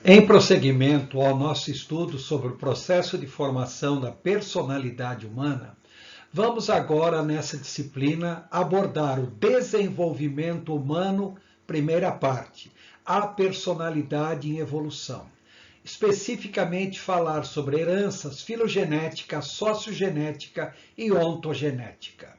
Em prosseguimento ao nosso estudo sobre o processo de formação da personalidade humana, vamos agora, nessa disciplina, abordar o desenvolvimento humano, primeira parte, a personalidade em evolução. Especificamente falar sobre heranças, filogenética, sociogenética e ontogenética.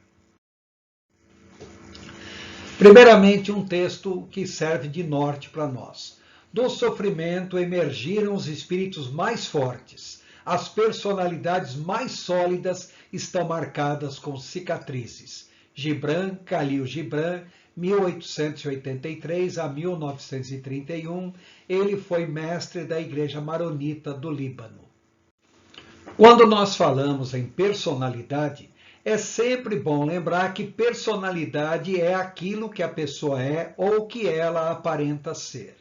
Primeiramente, um texto que serve de norte para nós. Do sofrimento emergiram os espíritos mais fortes. As personalidades mais sólidas estão marcadas com cicatrizes. Gibran, Khalil Gibran, 1883 a 1931, ele foi mestre da Igreja Maronita do Líbano. Quando nós falamos em personalidade, é sempre bom lembrar que personalidade é aquilo que a pessoa é ou que ela aparenta ser.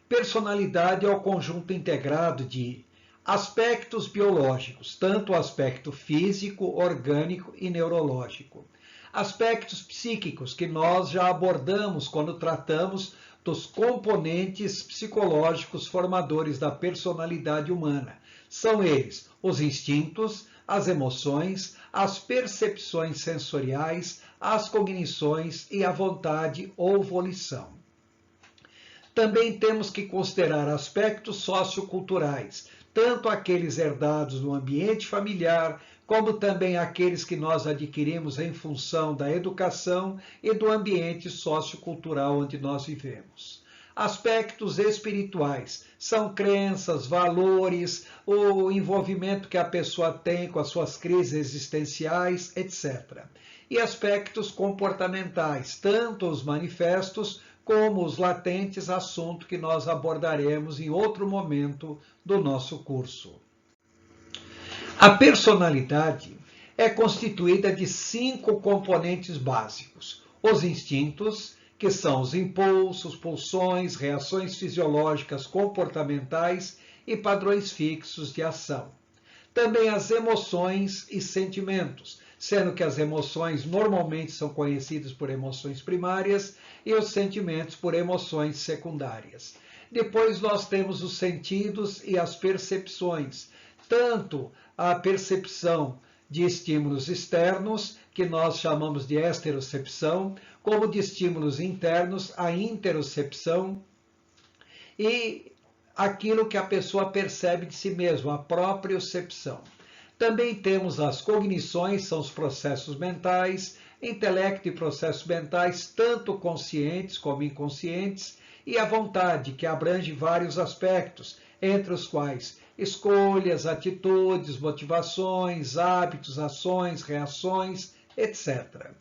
Personalidade é o conjunto integrado de aspectos biológicos, tanto o aspecto físico, orgânico e neurológico. Aspectos psíquicos, que nós já abordamos quando tratamos dos componentes psicológicos formadores da personalidade humana. São eles os instintos, as emoções, as percepções sensoriais, as cognições e a vontade ou volição. Também temos que considerar aspectos socioculturais, tanto aqueles herdados no ambiente familiar, como também aqueles que nós adquirimos em função da educação e do ambiente sociocultural onde nós vivemos. Aspectos espirituais são crenças, valores, o envolvimento que a pessoa tem com as suas crises existenciais, etc. E aspectos comportamentais, tanto os manifestos como os latentes, assunto que nós abordaremos em outro momento do nosso curso. A personalidade é constituída de 5 componentes básicos: os instintos, que são os impulsos, pulsões, reações fisiológicas, comportamentais e padrões fixos de ação. Também as emoções e sentimentos, sendo que as emoções normalmente são conhecidas por emoções primárias e os sentimentos por emoções secundárias. Depois nós temos os sentidos e as percepções, tanto a percepção de estímulos externos, que nós chamamos de exterocepção, como de estímulos internos, a interocepção, e aquilo que a pessoa percebe de si mesma, a propriocepção. Também temos as cognições, são os processos mentais, intelecto e processos mentais, tanto conscientes como inconscientes, e a vontade, que abrange vários aspectos, entre os quais escolhas, atitudes, motivações, hábitos, ações, reações, etc.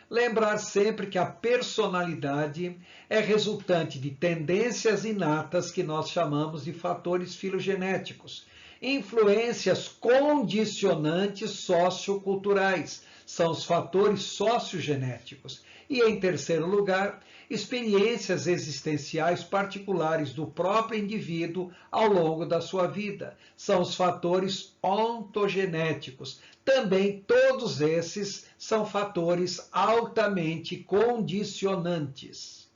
Lembrar sempre que a personalidade é resultante de tendências inatas que nós chamamos de fatores filogenéticos, influências condicionantes socioculturais, são os fatores sociogenéticos. E, em terceiro lugar, experiências existenciais particulares do próprio indivíduo ao longo da sua vida, são os fatores ontogenéticos. Também todos esses são fatores altamente condicionantes.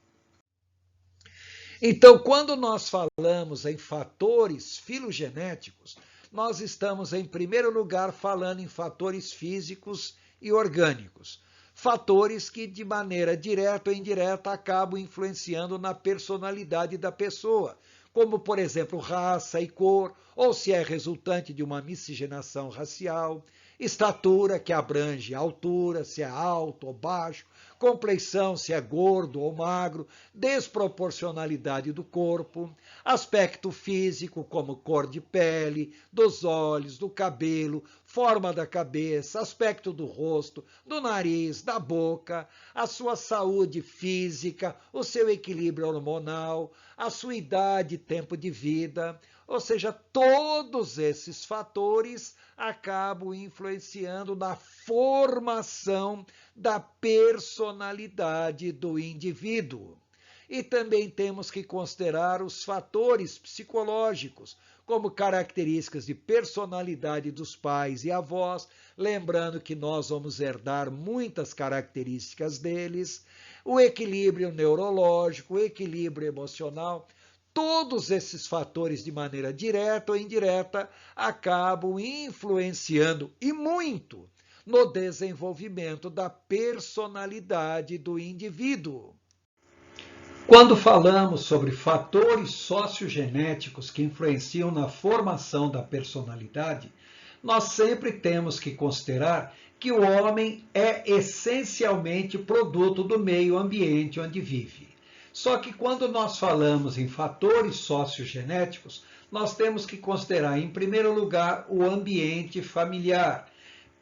Então, quando nós falamos em fatores filogenéticos, nós estamos, em primeiro lugar, falando em fatores físicos e orgânicos. Fatores que, de maneira direta ou indireta, acabam influenciando na personalidade da pessoa, como, por exemplo, raça e cor, ou se é resultante de uma miscigenação racial, estatura, que abrange a altura, se é alto ou baixo, compleição, se é gordo ou magro, desproporcionalidade do corpo, aspecto físico, como cor de pele, dos olhos, do cabelo, forma da cabeça, aspecto do rosto, do nariz, da boca, a sua saúde física, o seu equilíbrio hormonal, a sua idade e tempo de vida. Ou seja, todos esses fatores acabam influenciando na formação da personalidade do indivíduo. E também temos que considerar os fatores psicológicos, como características de personalidade dos pais e avós, lembrando que nós vamos herdar muitas características deles, o equilíbrio neurológico, o equilíbrio emocional. todos esses fatores, de maneira direta ou indireta, acabam influenciando e muito no desenvolvimento da personalidade do indivíduo. Quando falamos sobre fatores sociogenéticos que influenciam na formação da personalidade, nós sempre temos que considerar que o homem é essencialmente produto do meio ambiente onde vive. Só que quando nós falamos em fatores sociogenéticos, nós temos que considerar, em primeiro lugar, o ambiente familiar,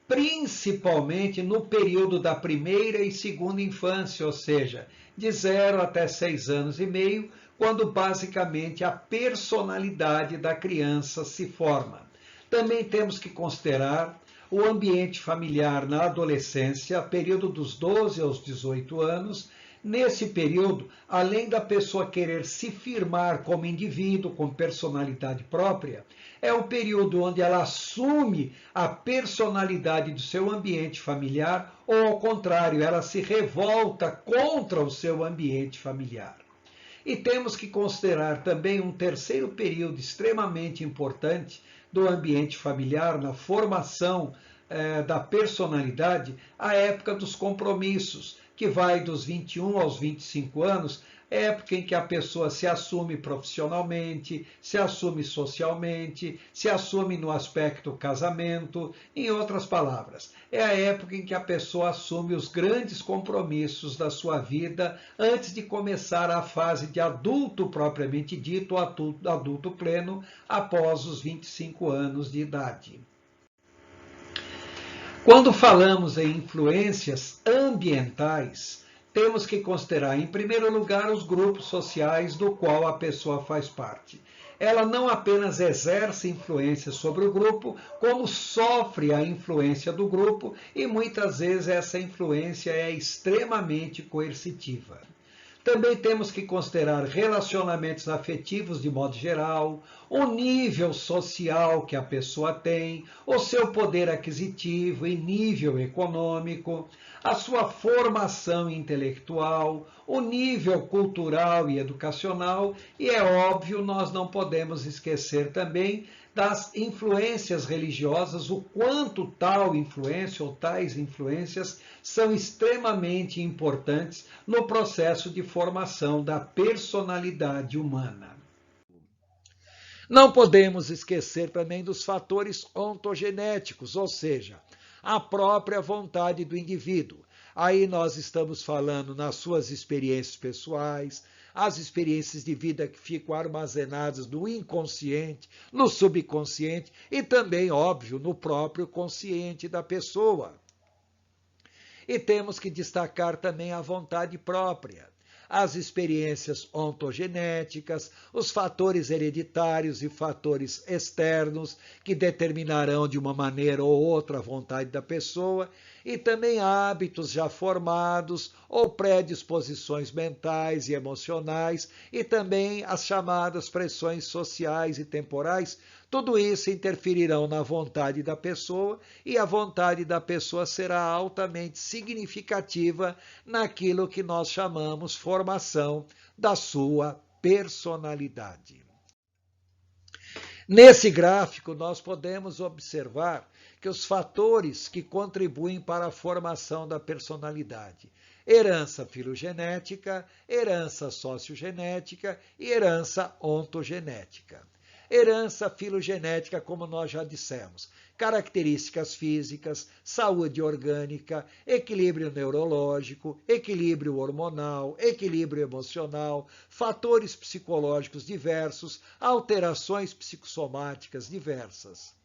principalmente no período da primeira e segunda infância, ou seja, de 0 até 6 anos e meio, quando basicamente a personalidade da criança se forma. Também temos que considerar o ambiente familiar na adolescência, período dos 12 aos 18 anos. Nesse período, além da pessoa querer se firmar como indivíduo, com personalidade própria, é o período onde ela assume a personalidade do seu ambiente familiar, ou ao contrário, ela se revolta contra o seu ambiente familiar. E temos que considerar também um terceiro período extremamente importante do ambiente familiar na formação da personalidade, a época dos compromissos, que vai dos 21 aos 25 anos, época em que a pessoa se assume profissionalmente, se assume socialmente, se assume no aspecto casamento. Em outras palavras, é a época em que a pessoa assume os grandes compromissos da sua vida antes de começar a fase de adulto propriamente dito, adulto pleno, após os 25 anos de idade. Quando falamos em influências ambientais, temos que considerar, em primeiro lugar, os grupos sociais do qual a pessoa faz parte. Ela não apenas exerce influência sobre o grupo, como sofre a influência do grupo, e muitas vezes essa influência é extremamente coercitiva. Também temos que considerar relacionamentos afetivos de modo geral, o nível social que a pessoa tem, o seu poder aquisitivo e nível econômico, a sua formação intelectual, o nível cultural e educacional, e é óbvio, nós não podemos esquecer também das influências religiosas, o quanto tal influência ou tais influências são extremamente importantes no processo de formação da personalidade humana. Não podemos esquecer também dos fatores ontogenéticos, ou seja, a própria vontade do indivíduo. Aí nós estamos falando nas suas experiências pessoais, as experiências de vida que ficam armazenadas no inconsciente, no subconsciente e também, óbvio, no próprio consciente da pessoa. E temos que destacar também a vontade própria, as experiências ontogenéticas, os fatores hereditários e fatores externos que determinarão de uma maneira ou outra a vontade da pessoa, e também hábitos já formados ou predisposições mentais e emocionais, e também as chamadas pressões sociais e temporais. Tudo isso interferirão na vontade da pessoa, e a vontade da pessoa será altamente significativa naquilo que nós chamamos formação da sua personalidade. Nesse gráfico, nós podemos observar que os fatores que contribuem para a formação da personalidade: herança filogenética, herança sociogenética e herança ontogenética. Herança filogenética, como nós já dissemos, características físicas, saúde orgânica, equilíbrio neurológico, equilíbrio hormonal, equilíbrio emocional, fatores psicológicos diversos, alterações psicossomáticas diversas.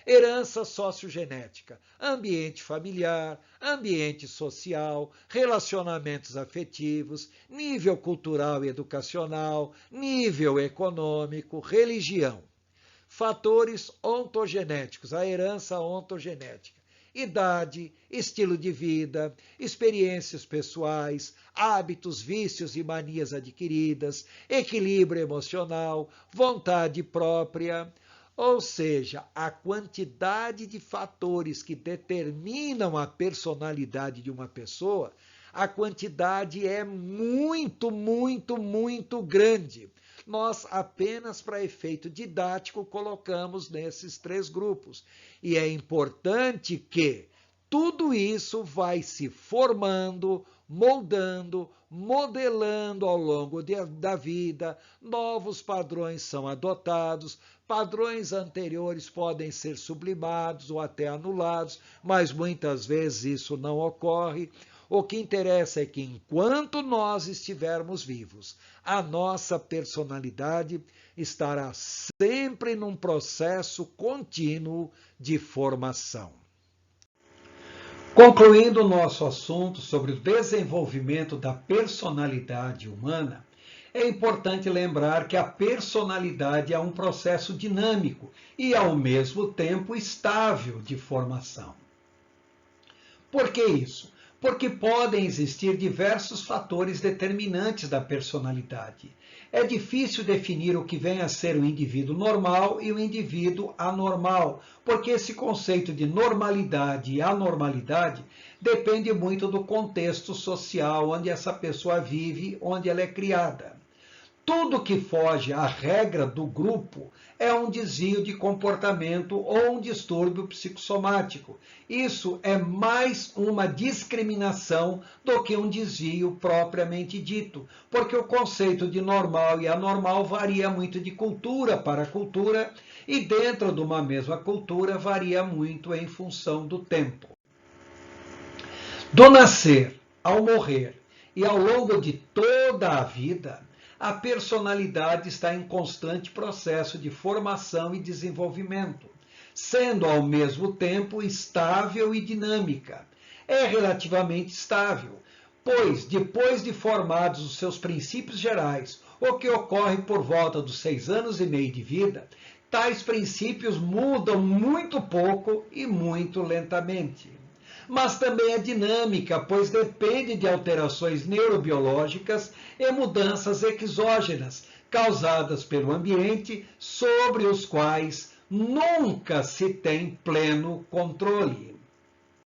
Herança sociogenética, ambiente familiar, ambiente social, relacionamentos afetivos, nível cultural e educacional, nível econômico, religião. Fatores ontogenéticos, a herança ontogenética: idade, estilo de vida, experiências pessoais, hábitos, vícios e manias adquiridas, equilíbrio emocional, vontade própria. Ou seja, a quantidade de fatores que determinam a personalidade de uma pessoa, a quantidade é muito, muito, muito grande. Nós apenas para efeito didático colocamos nesses 3 grupos. E é importante que tudo isso vai se formando, moldando, modelando ao longo da vida, novos padrões são adotados, padrões anteriores podem ser sublimados ou até anulados, mas muitas vezes isso não ocorre. O que interessa é que enquanto nós estivermos vivos, a nossa personalidade estará sempre num processo contínuo de formação. Concluindo o nosso assunto sobre o desenvolvimento da personalidade humana, é importante lembrar que a personalidade é um processo dinâmico e, ao mesmo tempo, estável de formação. Por que isso? Porque podem existir diversos fatores determinantes da personalidade. É difícil definir o que vem a ser o indivíduo normal e o indivíduo anormal, porque esse conceito de normalidade e anormalidade depende muito do contexto social onde essa pessoa vive, onde ela é criada. Tudo que foge à regra do grupo é um desvio de comportamento ou um distúrbio psicossomático. Isso é mais uma discriminação do que um desvio propriamente dito, porque o conceito de normal e anormal varia muito de cultura para cultura e dentro de uma mesma cultura varia muito em função do tempo. Do nascer ao morrer e ao longo de toda a vida, a personalidade está em constante processo de formação e desenvolvimento, sendo ao mesmo tempo estável e dinâmica. É relativamente estável, pois depois de formados os seus princípios gerais, o que ocorre por volta dos 6 anos e meio de vida, tais princípios mudam muito pouco e muito lentamente. Mas também é dinâmica, pois depende de alterações neurobiológicas e mudanças exógenas causadas pelo ambiente sobre os quais nunca se tem pleno controle.